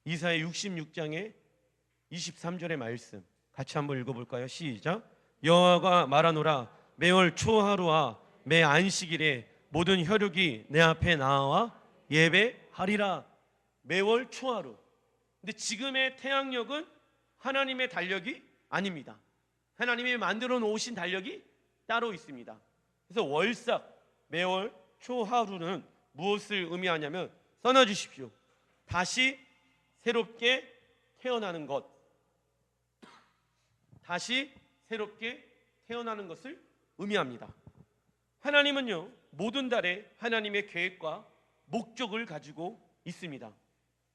이사야 66장의 23절의 말씀 같이 한번 읽어볼까요? 시작. 여호와가 말하노라. 매월 초하루와 매 안식일에 모든 혈육이 내 앞에 나와 예배하리라. 매월 초하루. 근데 지금의 태양력은 하나님의 달력이 아닙니다. 하나님이 만들어 놓으신 달력이 따로 있습니다. 그래서 월삭, 매월 초하루는 무엇을 의미하냐면, 써놔주십시오. 다시 새롭게 태어나는 것, 다시 새롭게 태어나는 것을 의미합니다. 하나님은요, 모든 달에 하나님의 계획과 목적을 가지고 있습니다.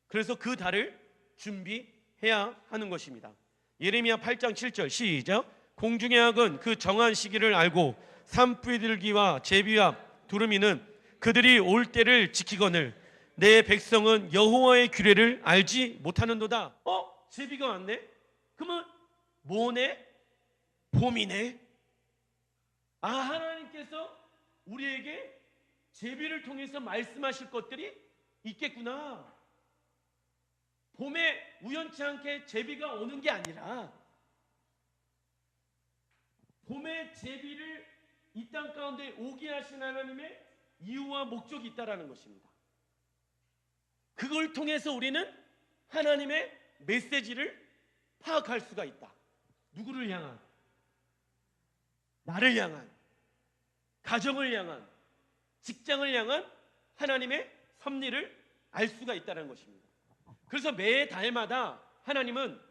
그래서 그 달을 준비해야 하는 것입니다. 예레미야 8장 7절 시작. 공중의 악은 그 정한 시기를 알고 산비둘기와 제비와 두루미는 그들이 올 때를 지키거늘 내 백성은 여호와의 규례를 알지 못하는도다. 제비가 왔네? 그러면 뭐네? 봄이네? 하나님께서 우리에게 제비를 통해서 말씀하실 것들이 있겠구나. 봄에 우연치 않게 제비가 오는 게 아니라 봄에 제비를 이 땅 가운데 오게 하신 하나님의 이유와 목적이 있다라는 것입니다. 그걸 통해서 우리는 하나님의 메시지를 파악할 수가 있다. 누구를 향한? 나를 향한, 가정을 향한, 직장을 향한 하나님의 섭리를 알 수가 있다는 것입니다. 그래서 매 달마다 하나님은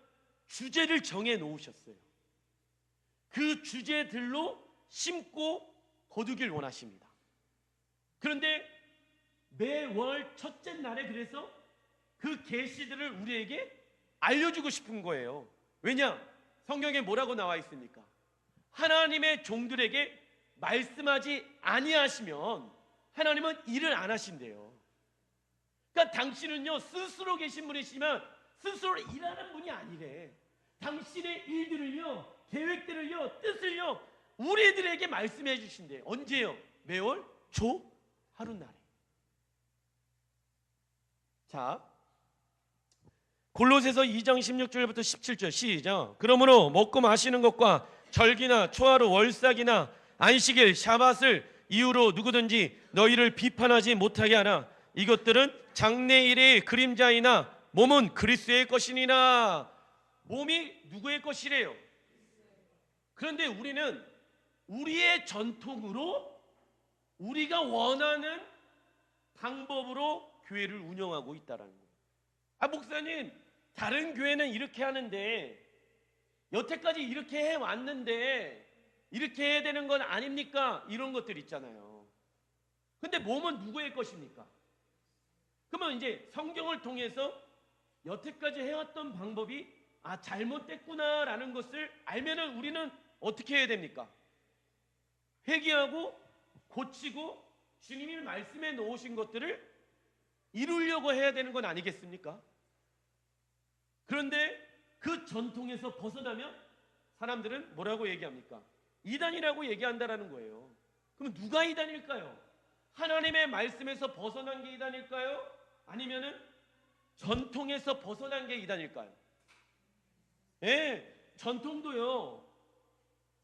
주제를 정해 놓으셨어요. 그 주제들로 심고 거두길 원하십니다. 그런데 매월 첫째 날에 그래서 그 계시들을 우리에게 알려주고 싶은 거예요. 왜냐? 성경에 뭐라고 나와 있습니까? 하나님의 종들에게 말씀하지 아니하시면 하나님은 일을 안 하신대요. 그러니까 당신은요, 스스로 계신 분이시지만 스스로 일하는 분이 아니래. 당신의 일들을요, 계획들을요, 뜻을요, 우리들에게 말씀해 주신대요. 언제요? 매월 초 하루날에. 자, 골로새서 2장 16절부터 17절 시작. 그러므로 먹고 마시는 것과 절기나 초하루, 월삭이나 안식일, 샤밧을 이유로 누구든지 너희를 비판하지 못하게 하라. 이것들은 장래일의 그림자이나 몸은 그리스도의 것이니라. 몸이 누구의 것이래요? 그런데 우리는 우리의 전통으로 우리가 원하는 방법으로 교회를 운영하고 있다는 거예요. 목사님, 다른 교회는 이렇게 하는데 여태까지 이렇게 해왔는데 이렇게 해야 되는 건 아닙니까? 이런 것들 있잖아요. 근데 몸은 누구의 것입니까? 그러면 이제 성경을 통해서 여태까지 해왔던 방법이 잘못됐구나라는 것을 알면은 우리는 어떻게 해야 됩니까? 회개하고 고치고 주님이 말씀해 놓으신 것들을 이루려고 해야 되는 건 아니겠습니까? 그런데 그 전통에서 벗어나면 사람들은 뭐라고 얘기합니까? 이단이라고 얘기한다라는 거예요. 그럼 누가 이단일까요? 하나님의 말씀에서 벗어난 게 이단일까요? 아니면은 전통에서 벗어난 게 이단일까요? 전통도요,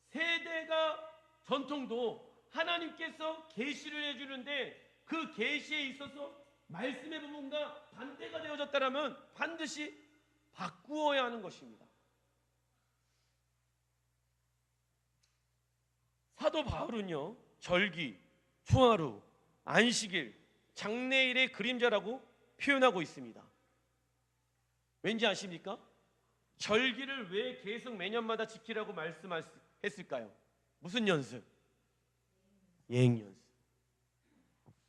세대가 전통도 하나님께서 계시를 해주는데 그 계시에 있어서 말씀의 부분과 반대가 되어졌다면 반드시 바꾸어야 하는 것입니다. 사도 바울은요, 절기, 초하루, 안식일, 장래일의 그림자라고 표현하고 있습니다. 왠지 아십니까? 절기를 왜 계속 매년마다 지키라고 말씀했을까요? 무슨 연습? 예행 연습.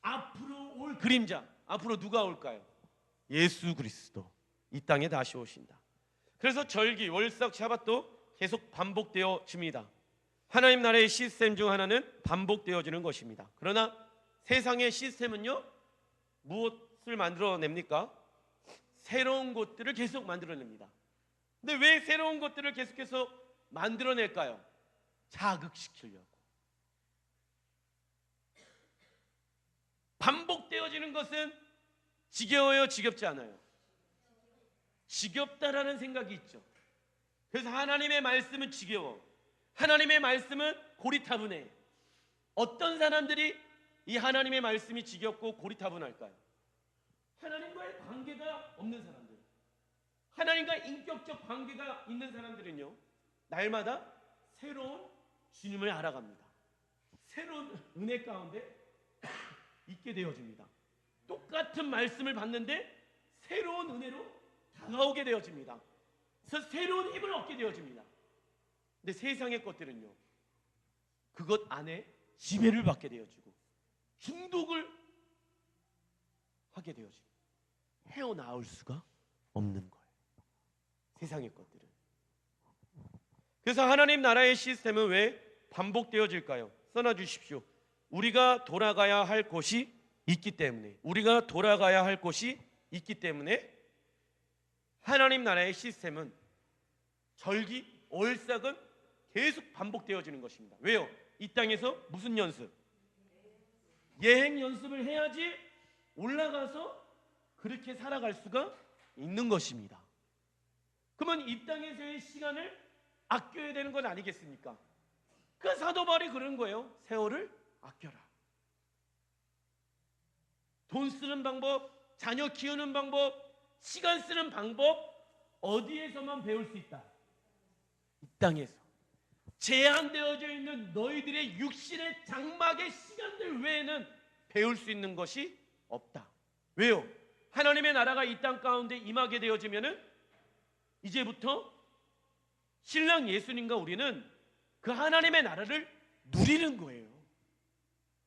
앞으로 올 그림자, 앞으로 누가 올까요? 예수 그리스도 이 땅에 다시 오신다. 그래서 절기, 월삭, 샤밧도 계속 반복되어집니다. 하나님 나라의 시스템 중 하나는 반복되어지는 것입니다. 그러나 세상의 시스템은요, 무엇을 만들어냅니까? 새로운 것들을 계속 만들어냅니다. 근데 왜 새로운 것들을 계속해서 만들어낼까요? 자극시키려고. 반복되어지는 것은 지겨워요, 지겹지 않아요? 지겹다라는 생각이 있죠. 그래서 하나님의 말씀은 지겨워. 하나님의 말씀은 고리타분해. 어떤 사람들이 이 하나님의 말씀이 지겹고 고리타분할까요? 하나님과의 관계가 없는 사람들, 하나님과 인격적 관계가 있는 사람들은요, 날마다 새로운 주님을 알아갑니다. 새로운 은혜 가운데 있게 되어집니다. 똑같은 말씀을 받는데 새로운 은혜로 다가오게 되어집니다. 그래서 새로운 힘을 얻게 되어집니다. 근데 세상의 것들은요, 그것 안에 지배를 받게 되어지고 중독을 하게 되어지고 헤어나올 수가 없는 거예요, 세상의 것들은. 그래서 하나님 나라의 시스템은 왜 반복되어질까요? 써놔주십시오. 우리가 돌아가야 할 곳이 있기 때문에, 우리가 돌아가야 할 곳이 있기 때문에 하나님 나라의 시스템은, 절기, 월삭은 계속 반복되어지는 것입니다. 왜요? 이 땅에서 무슨 연습? 예행 연습을 해야지 올라가서 그렇게 살아갈 수가 있는 것입니다. 그러면 이 땅에서의 시간을 아껴야 되는 건 아니겠습니까? 그 사도 바울이 그런 거예요. 세월을 아껴라. 돈 쓰는 방법, 자녀 키우는 방법, 시간 쓰는 방법, 어디에서만 배울 수 있다? 이 땅에서. 제한되어져 있는 너희들의 육신의 장막의 시간들 외에는 배울 수 있는 것이 없다. 왜요? 하나님의 나라가 이 땅 가운데 임하게 되어지면은 이제부터 신랑 예수님과 우리는 그 하나님의 나라를 누리는 거예요.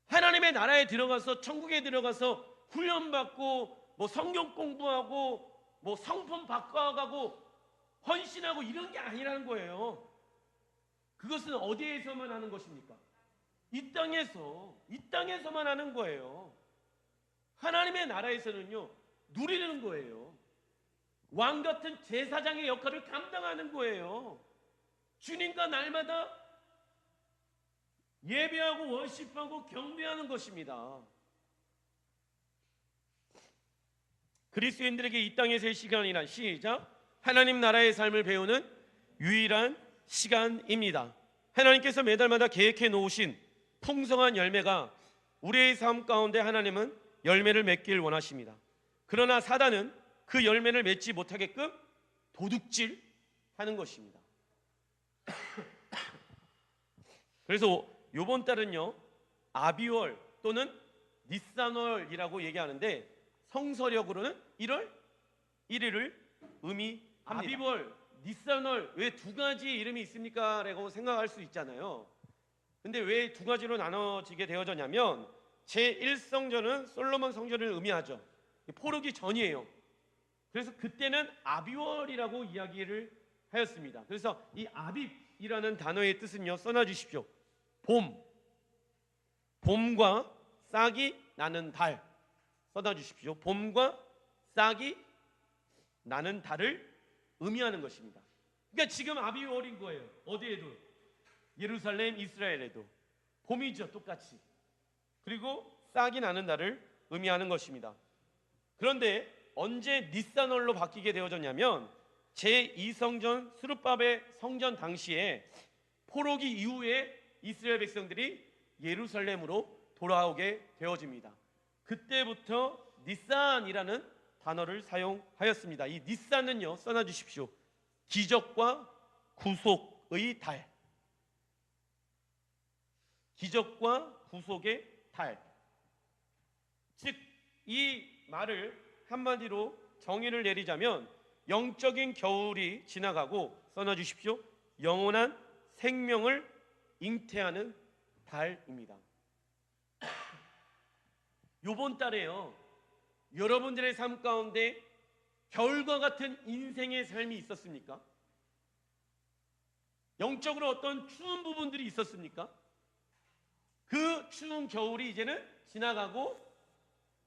하나님의 나라에 들어가서, 천국에 들어가서 훈련받고 뭐 성경 공부하고 뭐 성품 바꿔가고 헌신하고 이런 게 아니라는 거예요. 그것은 어디에서만 하는 것입니까? 이 땅에서만 하는 거예요. 하나님의 나라에서는요, 누리는 거예요. 왕 같은 제사장의 역할을 감당하는 거예요. 주님과 날마다 예배하고 월십하고 경배하는 것입니다. 그리스도인들에게 이 땅에서의 시간이란, 시작, 하나님 나라의 삶을 배우는 유일한 시간입니다. 하나님께서 매달마다 계획해 놓으신 풍성한 열매가 우리의 삶 가운데 하나님은 열매를 맺길 원하십니다. 그러나 사단은 그 열매를 맺지 못하게끔 도둑질하는 것입니다. 그래서 이번 달은요, 아비월 또는 니산월이라고 얘기하는데 성서력으로는 1월 1일을 의미합니다. 아비월, 니산월, 왜 두 가지 이름이 있습니까? 라고 생각할 수 있잖아요. 근데 왜 두 가지로 나눠지게 되어졌냐면, 제1성전은 솔로몬 성전을 의미하죠. 포르기 전이에요. 그래서 그때는 아비월이라고 이야기를 하였습니다. 그래서 이 아빕이라는 단어의 뜻은요, 써놔주십시오. 봄과 싹이 나는 달, 써놔주십시오. 봄과 싹이 나는 달을 의미하는 것입니다. 그러니까 지금 아비월인 거예요. 어디에도, 예루살렘, 이스라엘에도 봄이죠, 똑같이. 그리고 싹이 나는 달을 의미하는 것입니다. 그런데 언제 니산월로 바뀌게 되어졌냐면, 제2성전 스룹바벨 성전 당시에 포로기 이후에 이스라엘 백성들이 예루살렘으로 돌아오게 되어집니다. 그때부터 니산이라는 단어를 사용하였습니다. 이 니산은요, 써놔주십시오. 기적과 구속의 달, 기적과 구속의 달. 즉, 이 말을 한마디로 정의를 내리자면, 영적인 겨울이 지나가고, 써놔주십시오, 영원한 생명을 잉태하는 달입니다. 요번 달에요, 여러분들의 삶 가운데 겨울과 같은 인생의 삶이 있었습니까? 영적으로 어떤 추운 부분들이 있었습니까? 그 추운 겨울이 이제는 지나가고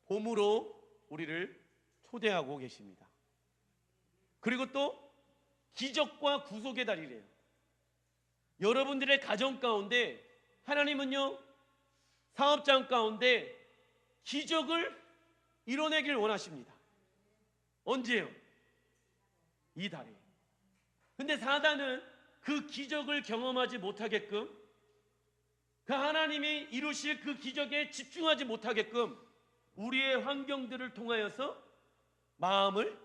봄으로 우리를 초대하고 계십니다. 그리고 또 기적과 구속의 달이래요. 여러분들의 가정 가운데 하나님은요, 사업장 가운데 기적을 이뤄내길 원하십니다. 언제요? 이 달에. 근데 사단은 그 기적을 경험하지 못하게끔, 그 하나님이 이루실 그 기적에 집중하지 못하게끔 우리의 환경들을 통하여서 마음을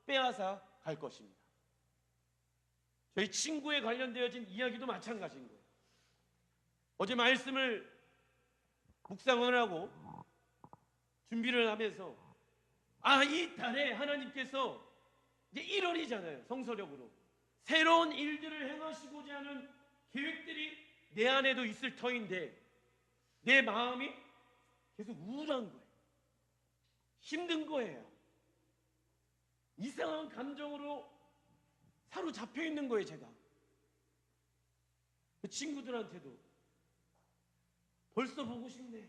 빼앗아 갈 것입니다. 저희 친구에 관련되어진 이야기도 마찬가지인 거예요. 어제 말씀을 묵상을 하고 준비를 하면서 이 달에 하나님께서 이제 1월이잖아요. 성서력으로 새로운 일들을 행하시고자 하는 계획들이 내 안에도 있을 터인데 내 마음이 계속 우울한 거예요. 힘든 거예요. 이상한 감정으로 사로잡혀 있는 거예요. 제가 그 친구들한테도 벌써 보고 싶네,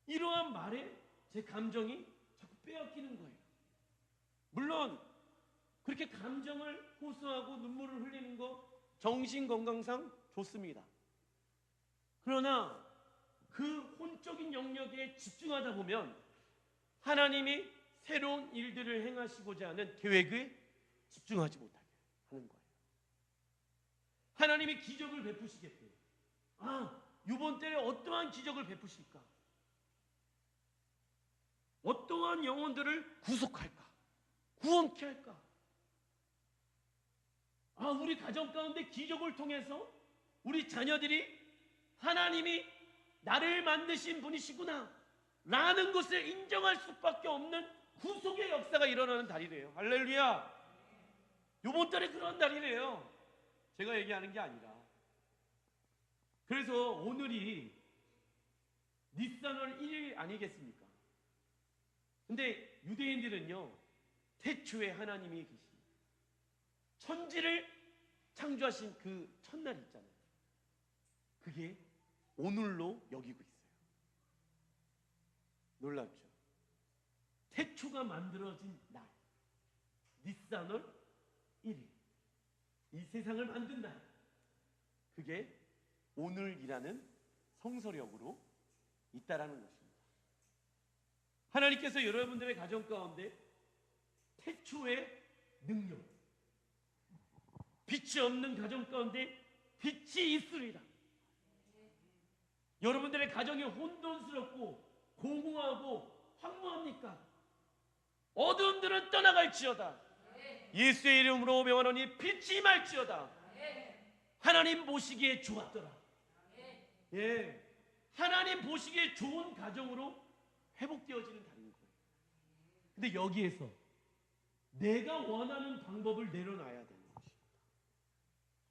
이러한 말에 제 감정이 자꾸 빼앗기는 거예요. 물론 그렇게 감정을 호소하고 눈물을 흘리는 거 정신건강상 좋습니다. 그러나 그 혼적인 영역에 집중하다 보면 하나님이 새로운 일들을 행하시고자 하는 계획에 집중하지 못하게 하는 거예요. 하나님이 기적을 베푸시겠대요. 이번 때에 어떠한 기적을 베푸실까? 어떠한 영혼들을 구속할까? 구원케 할까? 우리 가정 가운데 기적을 통해서 우리 자녀들이 하나님이 나를 만드신 분이시구나 라는 것을 인정할 수밖에 없는 구속의 역사가 일어나는 달이래요. 할렐루야. 이번 달에 그런 달이래요. 제가 얘기하는 게 아니라. 그래서 오늘이 니산월 1일 아니겠습니까? 근데 유대인들은요, 태초에 하나님이 계신 천지를 창조하신 그 첫날 있잖아요. 그게 오늘로 여기고 있어요. 놀랍죠? 태초가 만들어진 날, 니산월 1일, 이 세상을 만든 날, 그게 오늘이라는 성서력으로 있다라는 것입니다. 하나님께서 여러분들의 가정 가운데 태초의 능력, 빛이 없는 가정 가운데 빛이 있으리라. 여러분들의 가정이 혼돈스럽고 공허하고 황무합니까? 어두움들은 떠나갈지어다. 예수의 이름으로 명하노니 빛이 임할지어다. 하나님 보시기에 좋았더라. 하나님 보시기에 좋은 가정으로 회복되어지는 달인 거예요. 근데 여기에서 내가 원하는 방법을 내려놔야 되는 것입니다.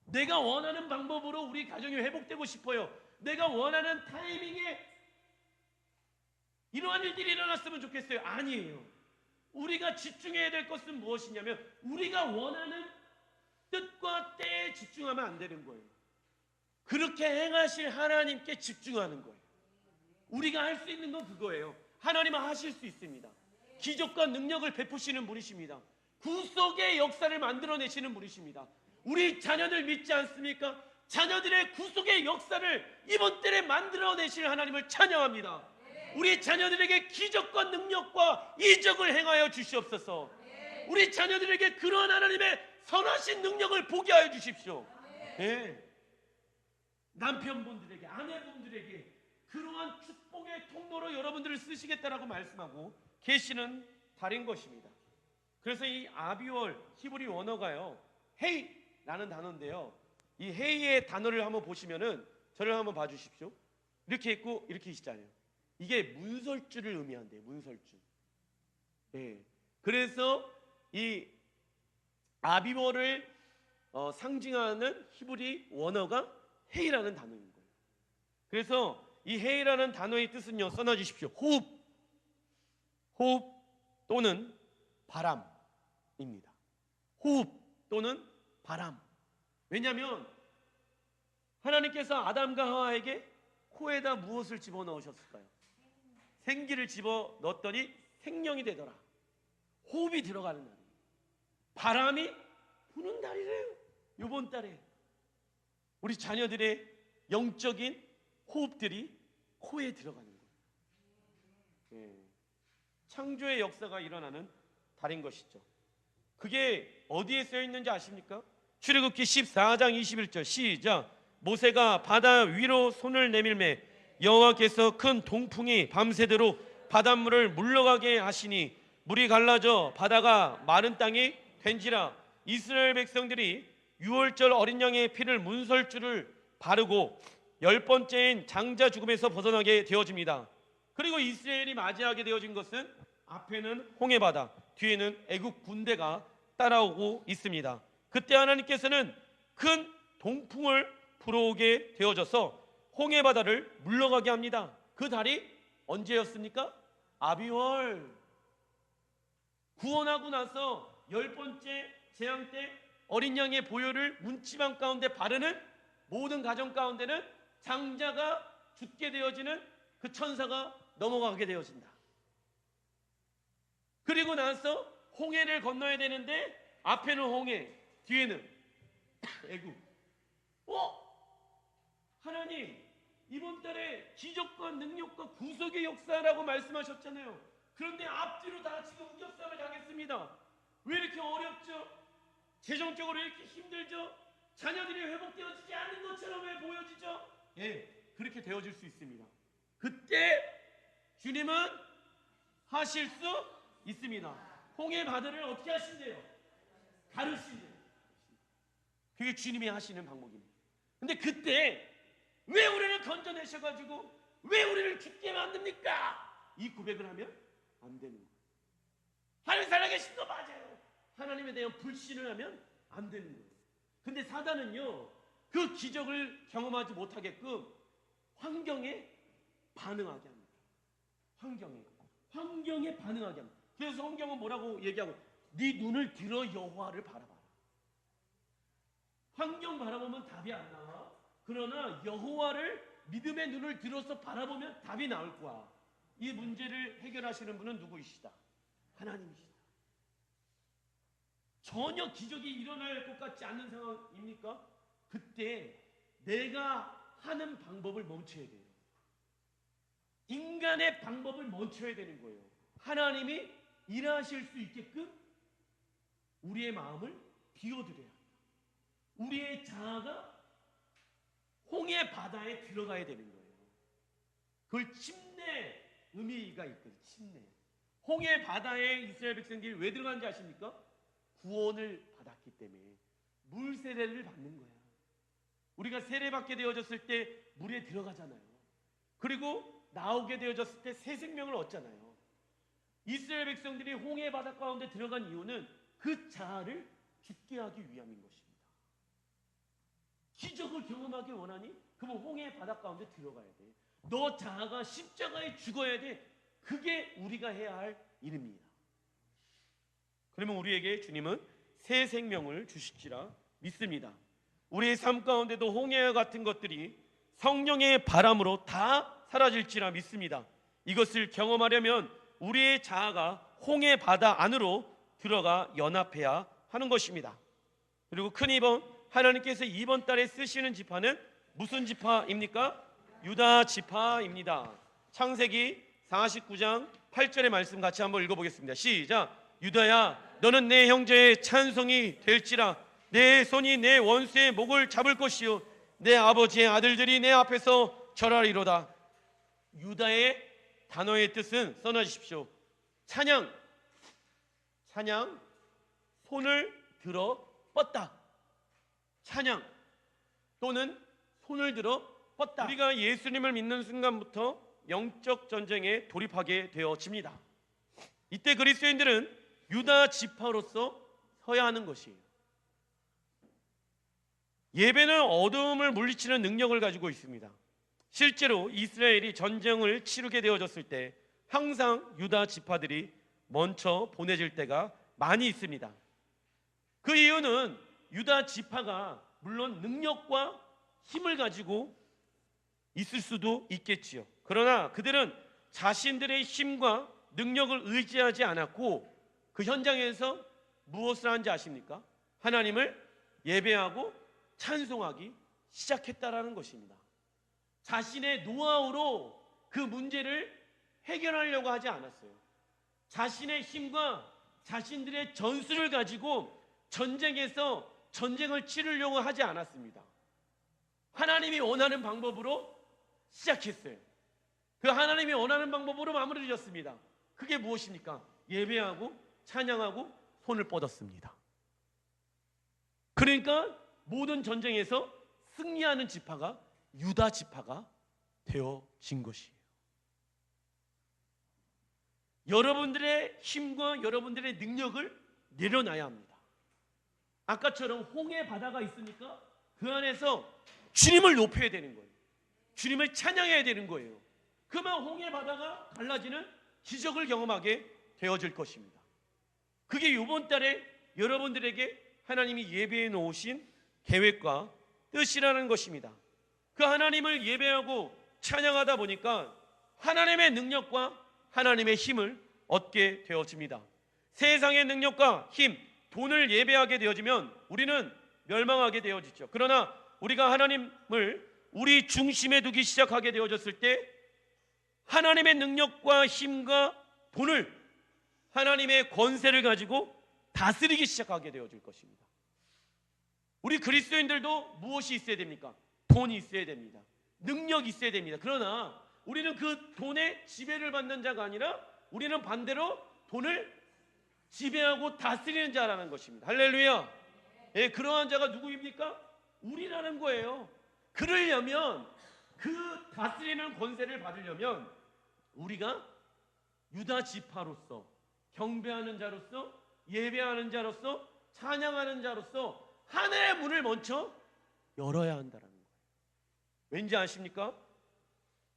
내가 원하는 방법으로 우리 가정이 회복되고 싶어요. 내가 원하는 타이밍에 이러한 일들이 일어났으면 좋겠어요. 아니에요. 우리가 집중해야 될 것은 무엇이냐면 우리가 원하는 뜻과 때에 집중하면 안 되는 거예요. 그렇게 행하실 하나님께 집중하는 거예요. 우리가 할 수 있는 건 그거예요. 하나님은 하실 수 있습니다. 기적과 능력을 베푸시는 분이십니다. 구속의 역사를 만들어내시는 분이십니다. 우리 자녀들 믿지 않습니까? 자녀들의 구속의 역사를 이번 때에 만들어내실 하나님을 찬양합니다. 우리 자녀들에게 기적과 능력과 이적을 행하여 주시옵소서. 우리 자녀들에게 그러한 하나님의 선하신 능력을 보게 하여 주십시오. 남편분들에게, 아내분들에게 그러한 축복의 통로로 여러분들을 쓰시겠다라고 말씀하고 계시는 달인 것입니다. 그래서 이 아비월 히브리 원어가요, 헤이라는 단어인데요. 이 헤이의 단어를 한번 보시면은 저를 한번 봐주십시오. 이렇게 있고 이렇게 있잖아요. 이게 문설주를 의미한대요. 문설주. 그래서 이 아비월을 상징하는 히브리 원어가 헤이라는 단어인 거예요. 그래서 이 헤이라는 단어의 뜻은요, 써놔주십시오. 호흡 또는 바람입니다. 호흡 또는 바람. 왜냐하면 하나님께서 아담과 하와에게 코에다 무엇을 집어넣으셨을까요? 생기를 집어넣었더니 생명이 되더라. 호흡이 들어가는 날이에요. 바람이 부는 달이래요. 이번 달에 우리 자녀들의 영적인 호흡들이 코에 들어가는 거예요. 창조의 역사가 일어나는 달인 것이죠. 그게 어디에 쓰여 있는지 아십니까? 출애굽기 14장 21절 시작. 모세가 바다 위로 손을 내밀매 여호와께서 큰 동풍이 밤새도록 바닷물을 물러가게 하시니 물이 갈라져 바다가 마른 땅이 된지라. 이스라엘 백성들이 유월절 어린 양의 피를 문설주를 바르고 10번째인 장자 죽음에서 벗어나게 되어집니다. 그리고 이스라엘이 맞이하게 되어진 것은 앞에는 홍해바다, 뒤에는 애국 군대가 따라오고 있습니다. 그때 하나님께서는 큰 동풍을 불어오게 되어져서 홍해바다를 물러가게 합니다. 그 달이 언제였습니까? 아비월. 구원하고 나서 10번째 재앙 때 어린 양의 보혈을 문지방 가운데 바르는 모든 가정 가운데는 장자가 죽게 되어지는 그 천사가 넘어가게 되어진다. 그리고 나서 홍해를 건너야 되는데 앞에는 홍해, 뒤에는 애굽. 하나님, 이번 달에 기적과 능력과 구속의 역사라고 말씀하셨잖아요. 그런데 앞뒤로 다 지금 우겨싸움을 당했습니다. 왜 이렇게 어렵죠? 재정적으로 이렇게 힘들죠? 자녀들이 회복되어지지 않는 것처럼 왜 보여지죠? 예, 그렇게 되어질 수 있습니다. 그때 주님은 하실 수 있습니다. 홍해 바다를 어떻게 하신대요? 가르신대요. 그게 주님이 하시는 방법입니다. 근데 그때 왜 우리를 건져내셔가지고 왜 우리를 죽게 만듭니까? 이 고백을 하면 안 되는 거예요. 하나님 살아계신 거 맞아요. 하나님에 대한 불신을 하면 안 되는 거예요. 근데 사단은요, 그 기적을 경험하지 못하게끔 환경에 반응하게 합니다. 환경에 반응하게 합니다. 그래서 성경은 뭐라고 얘기하고, 네 눈을 들어 여호와를 바라봐라. 환경 바라보면 답이 안 나와. 그러나 여호와를 믿음의 눈을 들어서 바라보면 답이 나올 거야. 이 문제를 해결하시는 분은 누구이시다? 하나님이시다. 전혀 기적이 일어날 것 같지 않는 상황입니까? 그때 내가 하는 방법을 멈춰야 돼요. 인간의 방법을 멈춰야 되는 거예요. 하나님이 일하실 수 있게끔 우리의 마음을 비워드려야 합니다. 우리의 자아가 홍해 바다에 들어가야 되는 거예요. 그걸 침례 의미가 있거든요. 침례. 홍해 바다에 이스라엘 백성들이 왜 들어간지 아십니까? 구원을 받았기 때문에 물 세례를 받는 거야. 우리가 세례받게 되어졌을 때 물에 들어가잖아요. 그리고 나오게 되어졌을 때 새 생명을 얻잖아요. 이스라엘 백성들이 홍해 바다 가운데 들어간 이유는 그 자아를 죽게 하기 위함인 것입니다. 기적을 경험하기 원하니? 그러면 홍해 바다 가운데 들어가야 돼. 너 자아가 십자가에 죽어야 돼. 그게 우리가 해야 할 일입니다. 그러면 우리에게 주님은 새 생명을 주실지라 믿습니다. 우리의 삶 가운데도 홍해와 같은 것들이 성령의 바람으로 다 사라질지라 믿습니다. 이것을 경험하려면 우리의 자아가 홍해 바다 안으로 들어가 연합해야 하는 것입니다. 그리고 큰 이번 하나님께서 이번 달에 쓰시는 지파는 무슨 지파입니까? 유다 지파입니다. 창세기 49장 8절의 말씀 같이 한번 읽어보겠습니다. 시작. 유다야, 너는 내 형제의 찬송이 될지라. 내 손이 내 원수의 목을 잡을 것이요 내 아버지의 아들들이 내 앞에서 절하리로다. 유다의 단어의 뜻은 써놔주십시오. 찬양, 손을 들어 뻗다. 찬양 또는 손을 들어 뻗다. 우리가 예수님을 믿는 순간부터 영적 전쟁에 돌입하게 되어집니다. 이때 그리스도인들은 유다 지파로서 서야 하는 것이에요. 예배는 어둠을 물리치는 능력을 가지고 있습니다. 실제로 이스라엘이 전쟁을 치르게 되어졌을 때 항상 유다 지파들이 먼저 보내질 때가 많이 있습니다. 그 이유는 유다 지파가 물론 능력과 힘을 가지고 있을 수도 있겠지요. 그러나 그들은 자신들의 힘과 능력을 의지하지 않았고 그 현장에서 무엇을 한지 아십니까? 하나님을 예배하고 찬송하기 시작했다라는 것입니다. 자신의 노하우로 그 문제를 해결하려고 하지 않았어요. 자신의 힘과 자신들의 전술을 가지고 전쟁에서 전쟁을 치르려고 하지 않았습니다. 하나님이 원하는 방법으로 시작했어요. 그 하나님이 원하는 방법으로 마무리 지었습니다. 그게 무엇입니까? 예배하고 찬양하고 손을 뻗었습니다. 그러니까 모든 전쟁에서 승리하는 지파가 유다 지파가 되어진 것이에요. 여러분들의 힘과 여러분들의 능력을 내려놔야 합니다. 아까처럼 홍해 바다가 있으니까 그 안에서 주님을 높여야 되는 거예요. 주님을 찬양해야 되는 거예요. 그러면 홍해 바다가 갈라지는 기적을 경험하게 되어질 것입니다. 그게 이번 달에 여러분들에게 하나님이 예배해 놓으신 계획과 뜻이라는 것입니다. 그 하나님을 예배하고 찬양하다 보니까 하나님의 능력과 하나님의 힘을 얻게 되어집니다. 세상의 능력과 힘, 돈을 예배하게 되어지면 우리는 멸망하게 되어지죠. 그러나 우리가 하나님을 우리 중심에 두기 시작하게 되어졌을 때 하나님의 능력과 힘과 돈을, 하나님의 권세를 가지고 다스리기 시작하게 되어질 것입니다. 우리 그리스도인들도 무엇이 있어야 됩니까? 돈이 있어야 됩니다. 능력이 있어야 됩니다. 그러나 우리는 그 돈의 지배를 받는 자가 아니라 우리는 반대로 돈을 지배하고 다스리는 자라는 것입니다. 할렐루야. 예, 그러한 자가 누구입니까? 우리라는 거예요. 그러려면, 그 다스리는 권세를 받으려면 우리가 유다 지파로서, 경배하는 자로서, 예배하는 자로서, 찬양하는 자로서 하늘의 문을 먼저 열어야 한다는 거예요. 왠지 아십니까?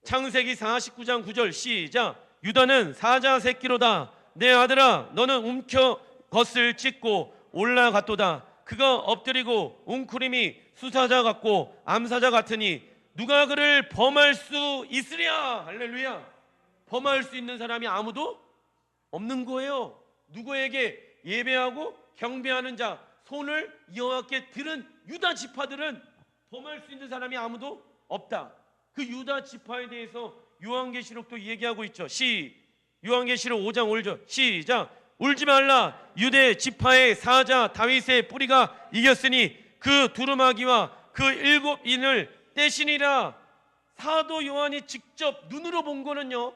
창세기 49장 9절 시작. 유다는 사자 새끼로다. 내 아들아, 너는 움켜 겉을 찢고 올라갔도다. 그가 엎드리고 웅크림이 수사자 같고 암사자 같으니 누가 그를 범할 수 있으랴. 할렐루야. 범할 수 있는 사람이 아무도 없는 거예요. 누구에게? 예배하고 경배하는 자, 손을 여호와께 들은 유다 지파들은 범할 수 있는 사람이 아무도 없다. 그 유다 지파에 대해서 요한계시록도 얘기하고 있죠. 요한계시록 5장 5절 시작. 울지 말라. 유대 지파의 사자 다윗의 뿌리가 이겼으니 그 두루마기와 그 7인을 떼시니라. 사도 요한이 직접 눈으로 본 거는요,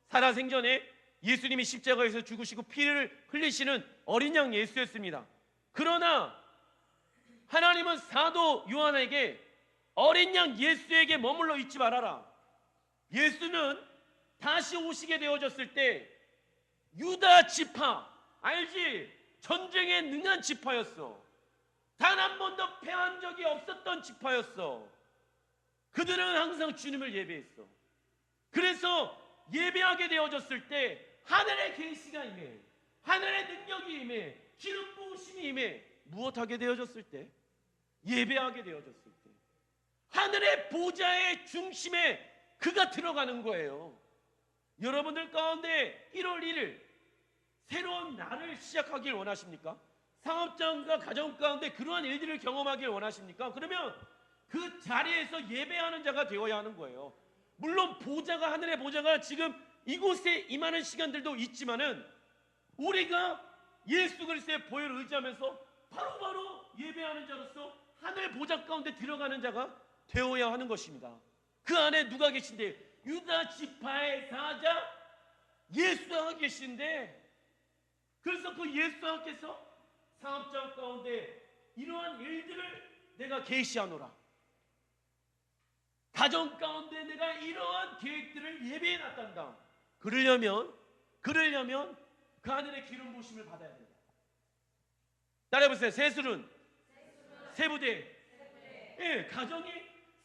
살아생전에 예수님이 십자가에서 죽으시고 피를 흘리시는 어린 양 예수였습니다. 그러나 하나님은 사도 요한에게 어린 양 예수에게 머물러 있지 말아라. 예수는 다시 오시게 되어졌을 때 유다 지파, 알지? 전쟁에 능한 지파였어. 단 한 번도 패한 적이 없었던 지파였어. 그들은 항상 주님을 예배했어. 그래서 예배하게 되어졌을 때 하늘의 계시가 임해, 하늘의 능력이 임해, 기름 부으심이 임해. 무엇하게 되어졌을 때? 예배하게 되어졌을 때 하늘의 보좌의 중심에 그가 들어가는 거예요. 여러분들 가운데 1월 1일 새로운 날을 시작하길 원하십니까? 사업장과 가정 가운데 그러한 일들을 경험하길 원하십니까? 그러면 그 자리에서 예배하는 자가 되어야 하는 거예요. 물론 보좌가, 하늘의 보좌가 지금 이곳에 임하는 시간들도 있지만은 우리가 예수 그리스도의 보혈을 의지하면서 바로바로 예배하는 자로서 하늘 보좌 가운데 들어가는 자가 되어야 하는 것입니다. 그 안에 누가 계신데? 유다 지파의 사자 예수가 계신데, 그래서 그 예수께서 사업장 가운데 이러한 일들을 내가 계시하노라. 가정 가운데 내가 이러한 계획들을 예배해 놨단다. 그러려면 그 하늘의 기름 부으심을 받아야 된다. 따라해보세요. 세술은 세부대. 예, 가정이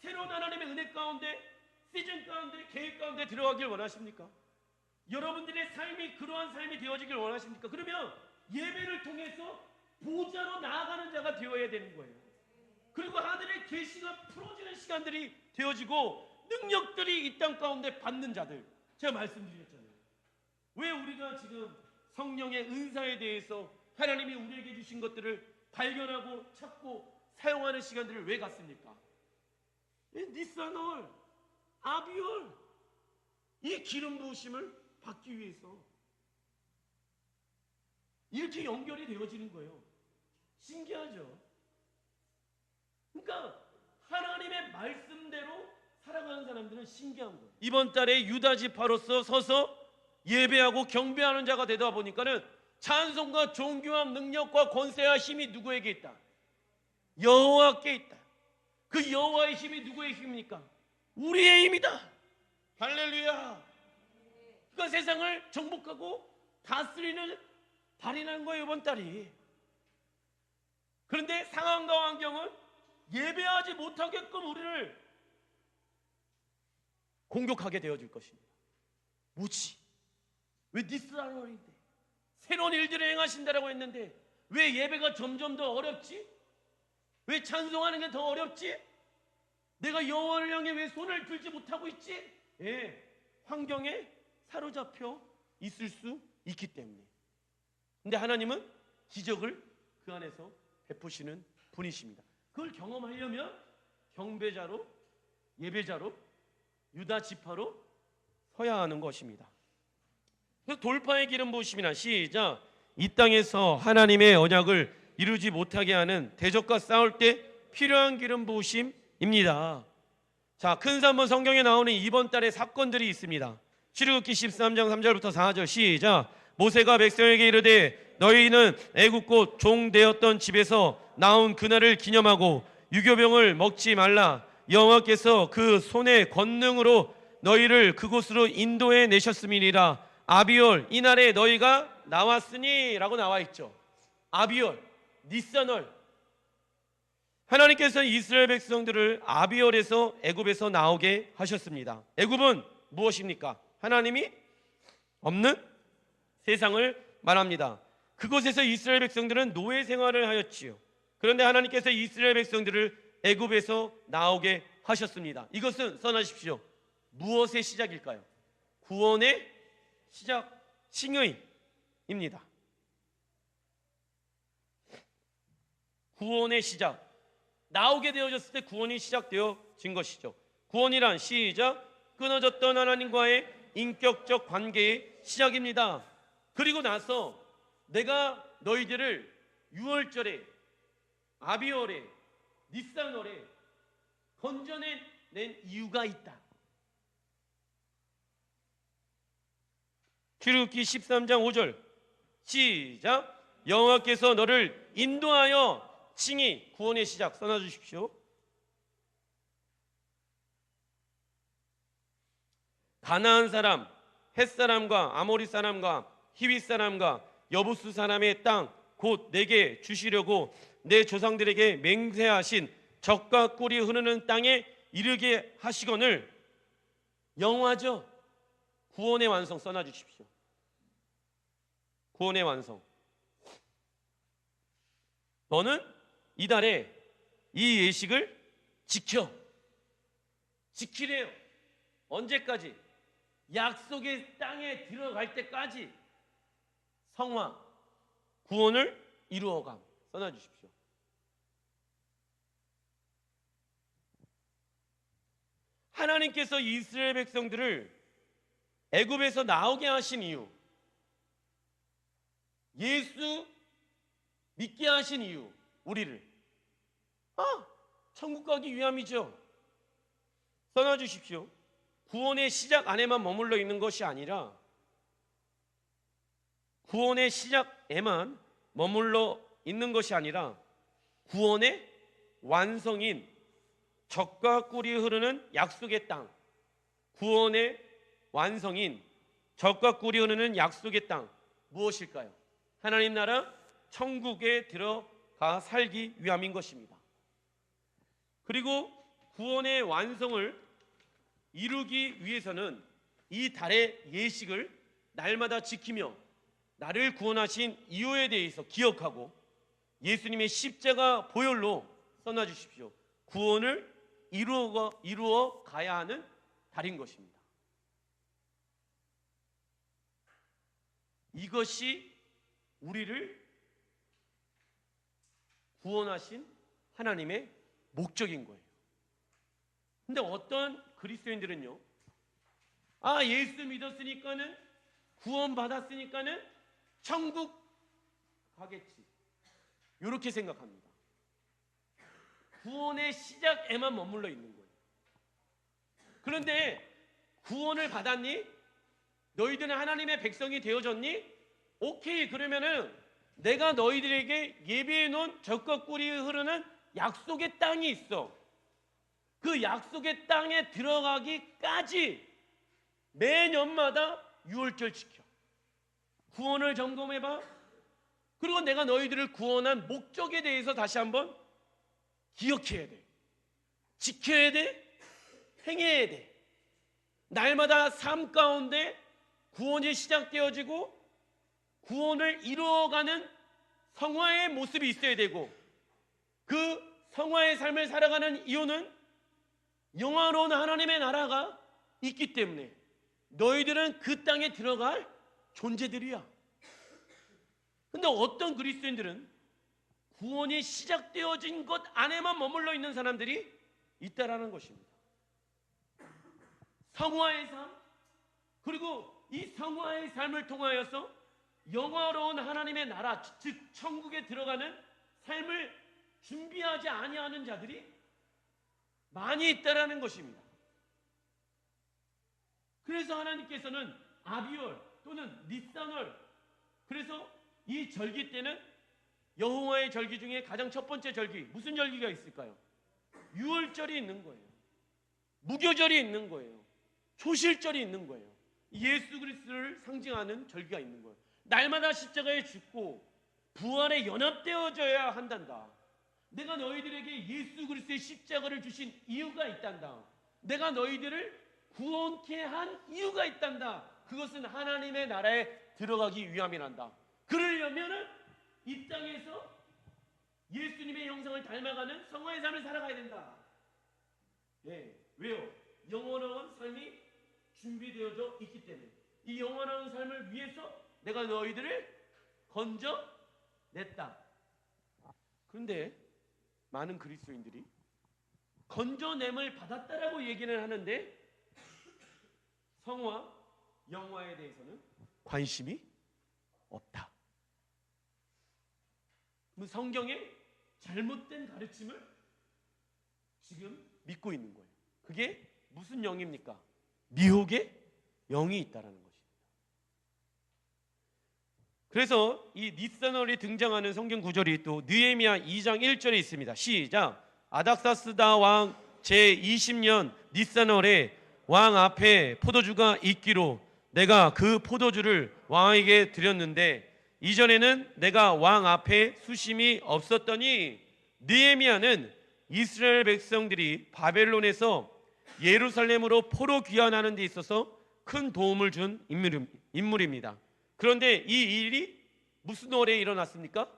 새로운 하나님의 은혜 가운데, 시즌 가운데, 계획 가운데 들어가길 원하십니까? 여러분들의 삶이 그러한 삶이 되어지길 원하십니까? 그러면 예배를 통해서 보좌로 나아가는 자가 되어야 되는 거예요. 그리고 하늘의 계시가 풀어지는 시간들이 되어지고 능력들이 이 땅 가운데 받는 자들. 제가 말씀드렸잖아요. 왜 우리가 지금 성령의 은사에 대해서 하나님이 우리에게 주신 것들을 발견하고 찾고 사용하는 시간들을 왜 갖습니까? 니산월, 아비월, 이 기름 부으심을 받기 위해서. 이렇게 연결이 되어지는 거예요. 신기하죠? 그러니까 하나님의 말씀대로 살아가는 사람들은 신기한 거예요. 이번 달에 유다 지파로서 서서 예배하고 경배하는 자가 되다 보니까는 찬송과 존귀와 능력과 권세와 힘이 누구에게 있다? 여호와께 있다. 그 여호와의 힘이 누구의 힘입니까? 우리의 힘이다. 할렐루야. 그러니까 세상을 정복하고 다스리는 달이라는 거예요, 이번 달이. 그런데 상황과 환경은 예배하지 못하게끔 우리를 공격하게 되어질 것입니다. 뭐지? 왜 니스라로인데 새로운 일들을 행하신다라고 했는데 왜 예배가 점점 더 어렵지? 왜 찬송하는 게 더 어렵지? 내가 여호와를 향해 왜 손을 들지 못하고 있지? 예, 환경에 사로잡혀 있을 수 있기 때문에. 근데 하나님은 기적을 그 안에서 베푸시는 분이십니다. 그걸 경험하려면 경배자로, 예배자로, 유다 지파로 서야 하는 것입니다. 그래서 돌파의 기름 부으심이나 시작. 이 땅에서 하나님의 언약을 이루지 못하게 하는 대적과 싸울 때 필요한 기름 부으심입니다. 자, 큰 산번 성경에 나오는 이번 달의 사건들이 있습니다. 출애굽기 13장 3절부터 4절 시작. 모세가 백성에게 이르되 너희는 애굽 곧 종 되었던 집에서 나온 그날을 기념하고 유교병을 먹지 말라. 여호와께서 그 손의 권능으로 너희를 그곳으로 인도해 내셨음이니라. 아비올 이날에 너희가 나왔으니 라고 나와 있죠. 아비올, 니산월. 하나님께서 이스라엘 백성들을 아비올에서 애굽에서 나오게 하셨습니다. 애굽은 무엇입니까? 하나님이 없는 세상을 말합니다. 그곳에서 이스라엘 백성들은 노예 생활을 하였지요. 그런데 하나님께서 이스라엘 백성들을 애굽에서 나오게 하셨습니다. 이것은 선하십시오. 무엇의 시작일까요? 구원의 시작, 칭의입니다. 구원의 시작. 나오게 되어졌을 때 구원이 시작되어진 것이죠. 구원이란 시작, 끊어졌던 하나님과의 인격적 관계의 시작입니다. 그리고 나서 내가 너희들을 유월절에, 아비월에, 니산월에 건져낸 이유가 있다. 출애굽기 13장 5절 시작. 여호와께서 너를 인도하여 칭의, 구원의 시작 써놔주십시오. 가나안 사람, 헷 사람과 아모리 사람과 히윗 사람과 여부스 사람의 땅 곧 내게 주시려고 내 조상들에게 맹세하신 젖과 꿀이 흐르는 땅에 이르게 하시거늘. 영화죠. 구원의 완성 써놔주십시오. 구원의 완성. 너는 이달에 이 예식을 지키래요. 언제까지? 약속의 땅에 들어갈 때까지 성화, 구원을 이루어감 써놔주십시오. 하나님께서 이스라엘 백성들을 애굽에서 나오게 하신 이유, 예수 믿게 하신 이유, 우리를 천국 가기 위함이죠. 써놔주십시오. 구원의 시작 안에만 머물러 있는 것이 아니라 구원의 시작에만 머물러 있는 것이 아니라 구원의 완성인 젖과 꿀이 흐르는 약속의 땅, 구원의 완성인 젖과 꿀이 흐르는 약속의 땅 무엇일까요? 하나님 나라 천국에 들어가 살기 위함인 것입니다. 그리고 구원의 완성을 이루기 위해서는 이 달의 예식을 날마다 지키며 나를 구원하신 이유에 대해서 기억하고 예수님의 십자가 보혈로 써놔주십시오. 구원을 이루어 가야 하는 달인 것입니다. 이것이 우리를 구원하신 하나님의 목적인 거예요. 근데 어떤 그리스도인들은요, 예수 믿었으니까는 구원 받았으니까는 천국 가겠지. 이렇게 생각합니다. 구원의 시작에만 머물러 있는 거예요. 그런데 구원을 받았니? 너희들은 하나님의 백성이 되어졌니? 오케이, 그러면은 내가 너희들에게 예비해 놓은 젖과 꿀이 흐르는 약속의 땅이 있어. 그 약속의 땅에 들어가기까지 매년마다 유월절 지켜. 구원을 점검해봐. 그리고 내가 너희들을 구원한 목적에 대해서 다시 한번 기억해야 돼. 지켜야 돼. 행해야 돼. 날마다 삶 가운데 구원이 시작되어지고 구원을 이루어가는 성화의 모습이 있어야 되고, 그 성화의 삶을 살아가는 이유는 영화로운 하나님의 나라가 있기 때문에 너희들은 그 땅에 들어갈 존재들이야. 근데 어떤 그리스도인들은 구원이 시작되어진 것 안에만 머물러 있는 사람들이 있다라는 것입니다. 성화의 삶, 그리고 이 성화의 삶을 통하여서 영화로운 하나님의 나라, 즉 천국에 들어가는 삶을 준비하지 아니하는 자들이 많이 있다라는 것입니다. 그래서 하나님께서는 아비월 또는 니산월, 그래서 이 절기 때는 여호와의 절기 중에 가장 첫 번째 절기, 무슨 절기가 있을까요? 유월절이 있는 거예요. 무교절이 있는 거예요. 초실절이 있는 거예요. 예수 그리스도를 상징하는 절기가 있는 거예요. 날마다 십자가에 죽고 부활에 연합되어져야 한단다. 내가 너희들에게 예수 그리스도의 십자가를 주신 이유가 있단다. 내가 너희들을 구원케 한 이유가 있단다. 그것은 하나님의 나라에 들어가기 위함이란다. 그러려면은 이 땅에서 예수님의 형상을 닮아가는 성화의 삶을 살아가야 된다. 예, 왜요? 영원한 삶이 준비되어져 있기 때문에 이 영원한 삶을 위해서 내가 너희들을 건져냈다. 그런데 많은 그리스도인들이 건져냄을 받았다라고 얘기는 하는데 성화, 영화에 대해서는 관심이 없다. 그럼 성경의 잘못된 가르침을 지금 믿고 있는 거예요. 그게 무슨 영입니까? 미혹의 영이 있다라는 것입니다. 그래서 이 니산월이 등장하는 성경 구절이 또 느헤미야 2장 1절에 있습니다. 시작. 아닥사스다 왕 제20년 니산월에 왕 앞에 포도주가 있기로 내가 그 포도주를 왕에게 드렸는데 이전에는 내가 왕 앞에 수심이 없었더니 느헤미야는 이스라엘 백성들이 바벨론에서 예루살렘으로 포로 귀환하는 데 있어서 큰 도움을 준 인물입니다. 그런데 이 일이 무슨 월에 일어났습니까?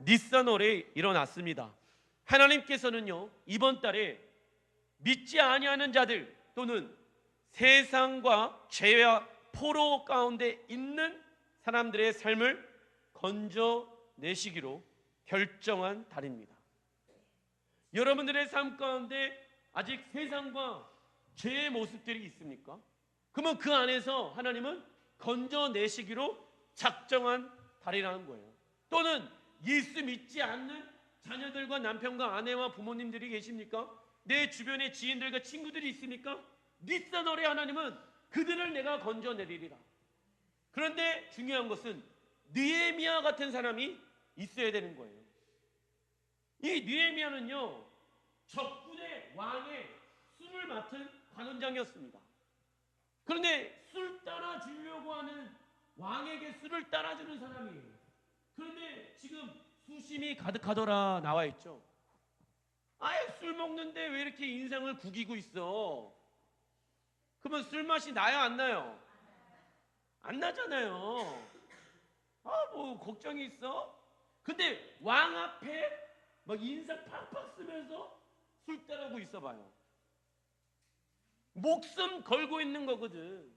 니산월에 일어났습니다. 하나님께서는요, 이번 달에 믿지 아니하는 자들 또는 세상과 죄와 포로 가운데 있는 사람들의 삶을 건져내시기로 결정한 달입니다. 여러분들의 삶 가운데 아직 세상과 죄의 모습들이 있습니까? 그러면 그 안에서 하나님은 건져내시기로 작정한 달이라는 거예요. 또는 예수 믿지 않는 자녀들과 남편과 아내와 부모님들이 계십니까? 내 주변에 지인들과 친구들이 있습니까? 니산월에 하나님은 그들을 내가 건져내리리라. 그런데 중요한 것은 느헤미야 같은 사람이 있어야 되는 거예요. 이 느헤미야는요, 적군의 왕의 술을 맡은 관원장이었습니다. 그런데 술 따라주려고 하는 왕에게 술을 따라주는 사람이에요. 그런데 지금 수심이 가득하더라 나와 있죠. 아예 술 먹는데 왜 이렇게 인상을 구기고 있어? 그러면 술 맛이 나요 안 나요? 안 나잖아요. 뭐 걱정이 있어? 근데 왕 앞에 막 인상 팍팍 쓰면서 술 따라고 있어봐요. 목숨 걸고 있는 거거든.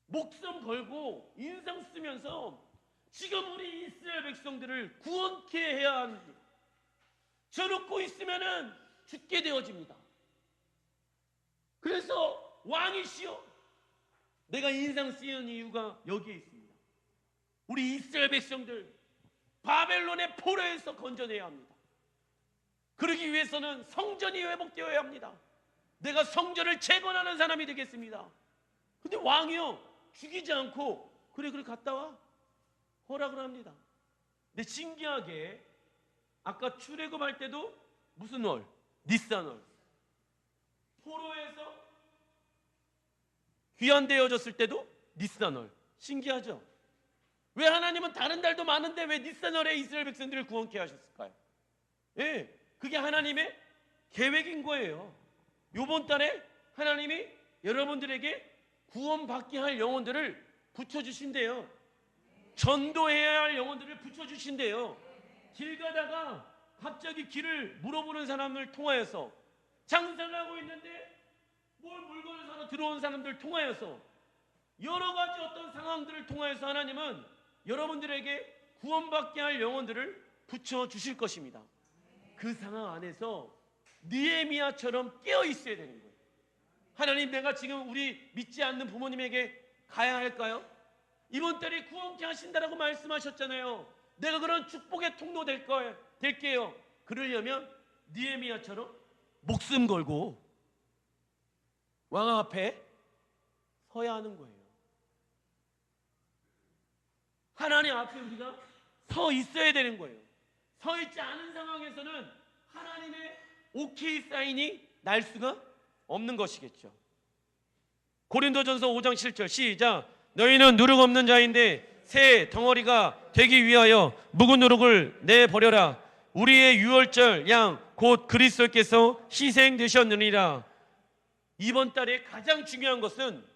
목숨 걸고 인상 쓰면서 지금 우리 이스라엘 백성들을 구원케 해야 하는데 저놓고 있으면은 죽게 되어집니다. 그래서 왕이시여, 내가 인상 쓰는 이유가 여기에 있습니다. 우리 이스라엘 백성들 바벨론의 포로에서 건져내야 합니다. 그러기 위해서는 성전이 회복되어야 합니다. 내가 성전을 재건하는 사람이 되겠습니다. 근데 왕이요, 죽이지 않고 그래 갔다 와 허락을 합니다. 근데 신기하게 아까 출애굽할 때도 무슨 월? 니산월. 포로에서 귀환되어졌을 때도 니산월. 신기하죠? 왜 하나님은 다른 달도 많은데 왜 니산월에 이스라엘 백성들을 구원케 하셨을까요? 예, 그게 하나님의 계획인 거예요. 이번 달에 하나님이 여러분들에게 구원받게 할 영혼들을 붙여주신대요. 전도해야 할 영혼들을 붙여주신대요. 길 가다가 갑자기 길을 물어보는 사람을 통하여서, 장사를 하고 있는데 뭘 물건을 사러 들어온 사람들 통하여서, 여러 가지 어떤 상황들을 통하여서 하나님은 여러분들에게 구원받게 할 영혼들을 붙여주실 것입니다. 그 상황 안에서 느헤미야처럼 깨어 있어야 되는 거예요. 하나님, 내가 지금 우리 믿지 않는 부모님에게 가야 할까요? 이번 달에 구원케 하신다라고 말씀하셨잖아요. 내가 그런 축복의 통로 될게요. 그러려면 느헤미야처럼 목숨 걸고 왕 앞에 서야 하는 거예요. 하나님 앞에 우리가 서 있어야 되는 거예요. 서 있지 않은 상황에서는 하나님의 오케이 사인이 날 수가 없는 것이겠죠. 고린도전서 5장 7절 시작. 너희는 누룩 없는 자인데 새 덩어리가 되기 위하여 묵은 누룩을 내버려라. 우리의 유월절 양 곧 그리스도께서 희생되셨느니라. 이번 달에 가장 중요한 것은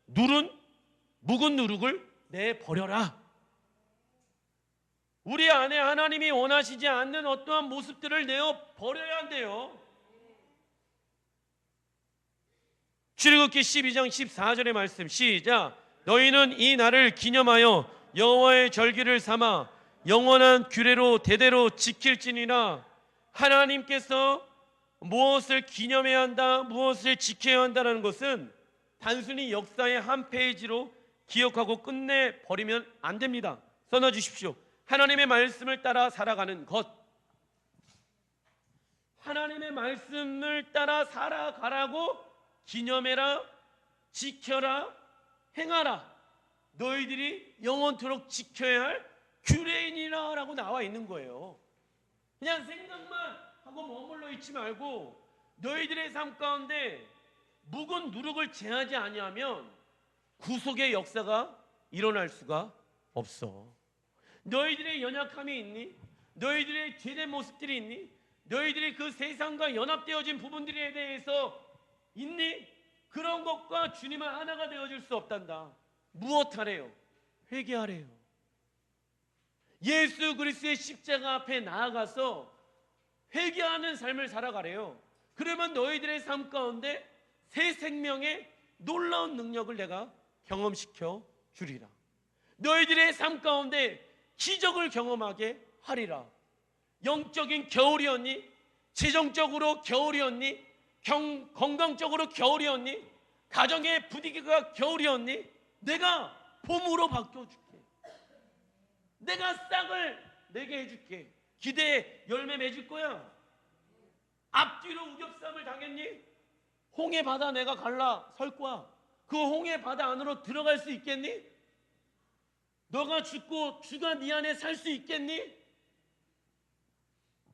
묵은 누룩을 내버려라. 우리 안에 하나님이 원하시지 않는 어떠한 모습들을 내어 버려야 한대요. 출애굽기 12장 14절의 말씀 시작. 너희는 이 날을 기념하여 여호와의 절기를 삼아 영원한 규례로 대대로 지킬지니라. 하나님께서 무엇을 기념해야 한다, 무엇을 지켜야 한다는 것은 단순히 역사의 한 페이지로 기억하고 끝내버리면 안 됩니다. 써놔주십시오. 하나님의 말씀을 따라 살아가는 것. 하나님의 말씀을 따라 살아가라고 기념해라, 지켜라, 행하라. 너희들이 영원토록 지켜야 할 규례인이라 라고 나와 있는 거예요. 그냥 생각만 하고 머물러 있지 말고 너희들의 삶 가운데 묵은 누룩을 제하지 아니하면 구속의 역사가 일어날 수가 없어. 너희들의 연약함이 있니? 너희들의 죄된 모습들이 있니? 너희들이 그 세상과 연합되어진 부분들에 대해서 있니? 그런 것과 주님은 하나가 되어질 수 없단다. 무엇하래요? 회개하래요. 예수 그리스도의 십자가 앞에 나아가서 회개하는 삶을 살아가래요. 그러면 너희들의 삶 가운데 새 생명의 놀라운 능력을 내가 경험시켜 주리라. 너희들의 삶 가운데 기적을 경험하게 하리라. 영적인 겨울이었니? 재정적으로 겨울이었니? 건강적으로 겨울이었니? 가정의 분위기가 겨울이었니? 내가 봄으로 바꿔줄게. 내가 싹을 내게 해줄게. 기대에 열매 맺을 거야. 앞뒤로 우겹삼을 당했니? 홍해 바다 내가 갈라설 거야. 그 홍해 바다 안으로 들어갈 수 있겠니? 너가 죽고 주가 네 안에 살 수 있겠니?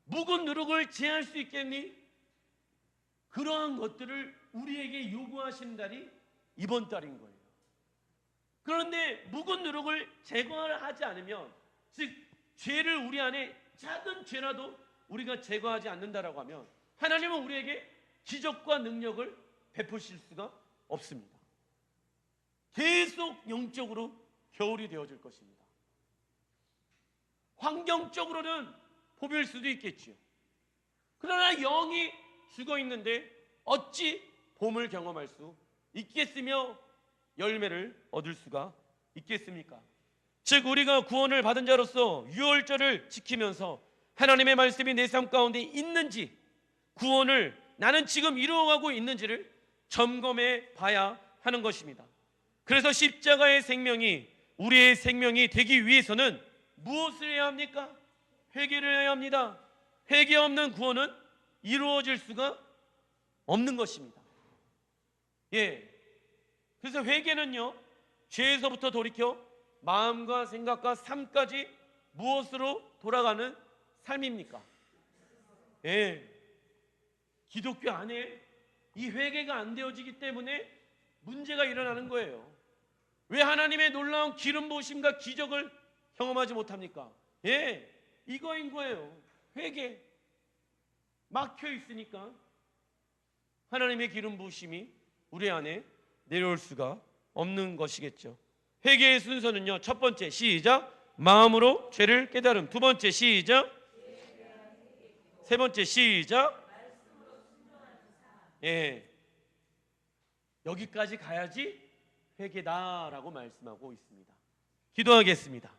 묵은 누룩을 제할 수 있겠니? 그러한 것들을 우리에게 요구하시는 달이 이번 달인 거예요. 그런데 묵은 누룩을 제거를 하지 않으면, 즉 죄를 우리 안에 작은 죄라도 우리가 제거하지 않는다라고 하면 하나님은 우리에게 기적과 능력을 베푸실 수가 없습니다. 계속 영적으로 겨울이 되어질 것입니다. 환경적으로는 봄일 수도 있겠지요. 그러나 영이 죽어 있는데 어찌 봄을 경험할 수 있겠으며 열매를 얻을 수가 있겠습니까? 즉 우리가 구원을 받은 자로서 유월절을 지키면서 하나님의 말씀이 내 삶 가운데 있는지, 구원을 나는 지금 이루어가고 있는지를 점검해 봐야 하는 것입니다. 그래서 십자가의 생명이 우리의 생명이 되기 위해서는 무엇을 해야 합니까? 회개를 해야 합니다. 회개 없는 구원은 이루어질 수가 없는 것입니다. 예. 그래서 회개는요, 죄에서부터 돌이켜 마음과 생각과 삶까지 무엇으로 돌아가는 삶입니까? 예. 기독교 안에 이 회개가 안 되어지기 때문에 문제가 일어나는 거예요. 왜 하나님의 놀라운 기름 부으심과 기적을 경험하지 못합니까? 예, 이거인 거예요. 회개. 막혀 있으니까 하나님의 기름 부으심이 우리 안에 내려올 수가 없는 것이겠죠. 회개의 순서는요, 첫 번째 시작, 마음으로 죄를 깨달음. 두 번째 시작, 세 번째 시작, 예, 여기까지 가야지 회개다라고 말씀하고 있습니다. 기도하겠습니다.